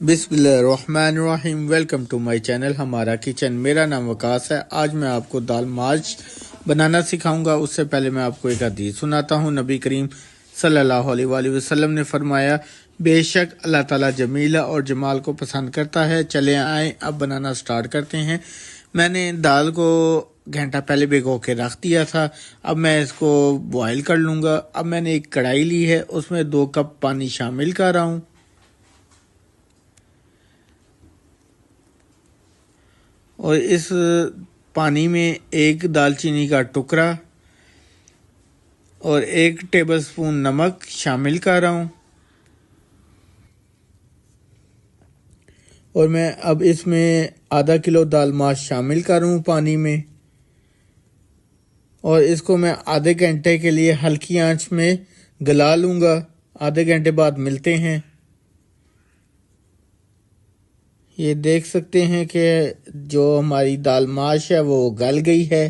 बिस्मिल्लाहिर्रहमानिर्रहीम। Welcome to my channel हमारा kitchen. मेरा नाम वकास है। आज मैं आपको दाल माश बनाना सिखाऊंगा। उससे पहले मैं आपको एक हदीस सुनाता हूँ। नबी करीम सल्लल्लाहु अलैहि वसल्लम ने फरमाया, बेशक अल्लाह ताला जमीला और जमाल को पसंद करता है। चले आए अब बनाना स्टार्ट करते हैं। मैंने दाल को घंटा पहले भिगो के रख दिया था। अब मैं इसको बॉयल कर लूँगा। अब मैंने एक कढ़ाई ली है, उसमें 2 कप पानी शामिल कर रहा हूँ और इस पानी में एक दालचीनी का टुकड़ा और 1 टेबलस्पून नमक शामिल कर रहा हूँ। और मैं अब इसमें आधा किलो दाल माश शामिल कर रहा हूँ पानी में, और इसको मैं आधे घंटे के लिए हल्की आंच में गला लूँगा। आधे घंटे बाद मिलते हैं। ये देख सकते हैं कि जो हमारी दाल माश है वो गल गई है।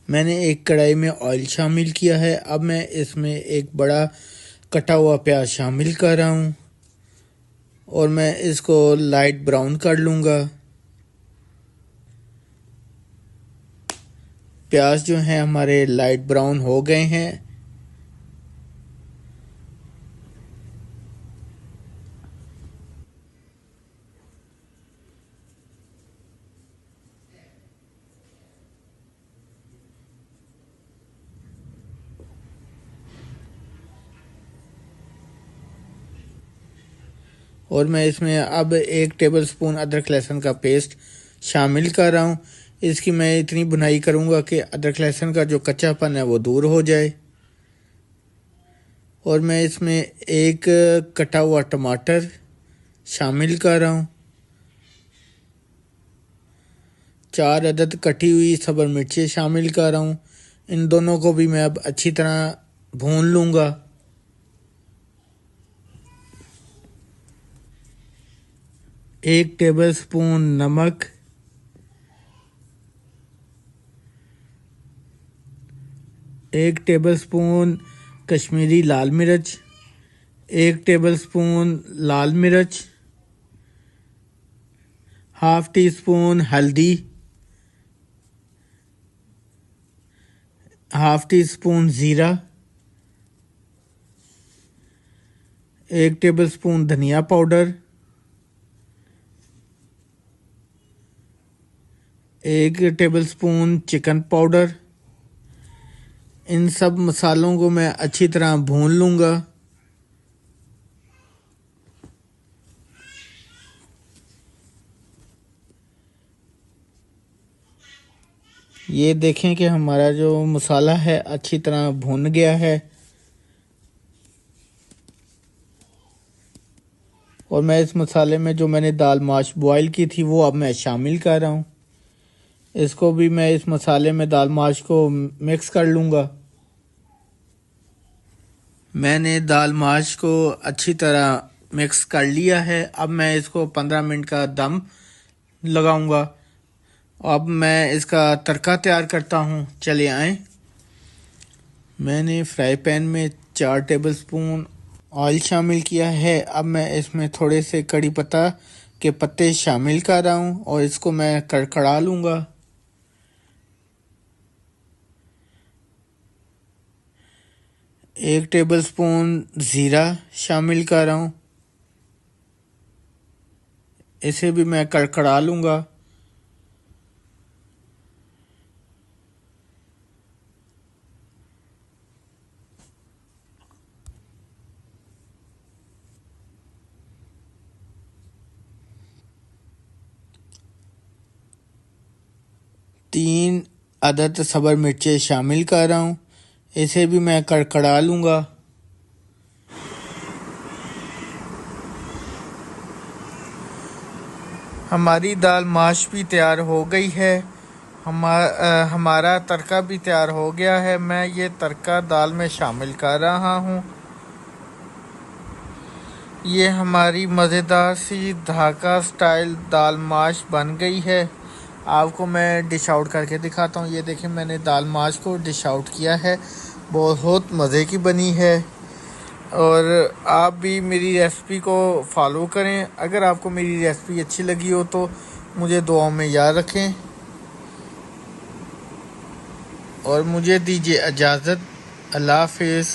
मैंने एक कढ़ाई में ऑयल शामिल किया है। अब मैं इसमें एक बड़ा कटा हुआ प्याज शामिल कर रहा हूँ और मैं इसको लाइट ब्राउन कर लूँगा। प्याज जो हैं हमारे लाइट ब्राउन हो गए हैं। और मैं इसमें अब 1 टेबलस्पून अदरक लहसुन का पेस्ट शामिल कर रहा हूँ। इसकी मैं इतनी भुनाई करूँगा कि अदरक लहसुन का जो कच्चापन है वो दूर हो जाए। और मैं इसमें एक कटा हुआ टमाटर शामिल कर रहा हूँ। 4 अदद कटी हुई सब्ज़ मिर्चें शामिल कर रहा हूँ। इन दोनों को भी मैं अब अच्छी तरह भून लूँगा। 1 टेबलस्पून नमक, 1 टेबलस्पून कश्मीरी लाल मिर्च, 1 टेबलस्पून लाल मिर्च, हाफ टी स्पून हल्दी, हाफ टी स्पून ज़ीरा, 1 टेबलस्पून धनिया पाउडर, 1 टेबलस्पून चिकन पाउडर। इन सब मसालों को मैं अच्छी तरह भून लूँगा। ये देखें कि हमारा जो मसाला है अच्छी तरह भुन गया है। और मैं इस मसाले में जो मैंने दाल माश बॉयल की थी वो अब मैं शामिल कर रहा हूँ। इसको भी मैं इस मसाले में दाल माश को मिक्स कर लूँगा। मैंने दाल माश को अच्छी तरह मिक्स कर लिया है। अब मैं इसको 15 मिनट का दम लगाऊंगा। अब मैं इसका तड़का तैयार करता हूँ। चले आएँ। मैंने फ्राई पैन में 4 टेबलस्पून ऑयल शामिल किया है। अब मैं इसमें थोड़े से कड़ी पत्ता के पत्ते शामिल कर रहा हूँ और इसको मैं कड़कड़ा लूँगा। 1 टेबलस्पून ज़ीरा शामिल कर रहा हूँ। इसे भी मैं कड़कड़ा लूँगा। तीन अदद सब्ज़ मिर्चें शामिल कर रहा हूँ। इसे भी मैं कड़कड़ा लूँगा। हमारी दाल माश भी तैयार हो गई है। हमारा तड़का भी तैयार हो गया है। मैं ये तड़का दाल में शामिल कर रहा हूँ। ये हमारी मज़ेदार सी ढाका स्टाइल दाल माश बन गई है। आपको मैं डिश आउट करके दिखाता हूँ। ये देखिए मैंने दाल माश को डिश आउट किया है। बहुत मज़े की बनी है। और आप भी मेरी रेसिपी को फॉलो करें। अगर आपको मेरी रेसिपी अच्छी लगी हो तो मुझे दुआओं में याद रखें और मुझे दीजिए इजाज़त। अल्लाह हाफिज़।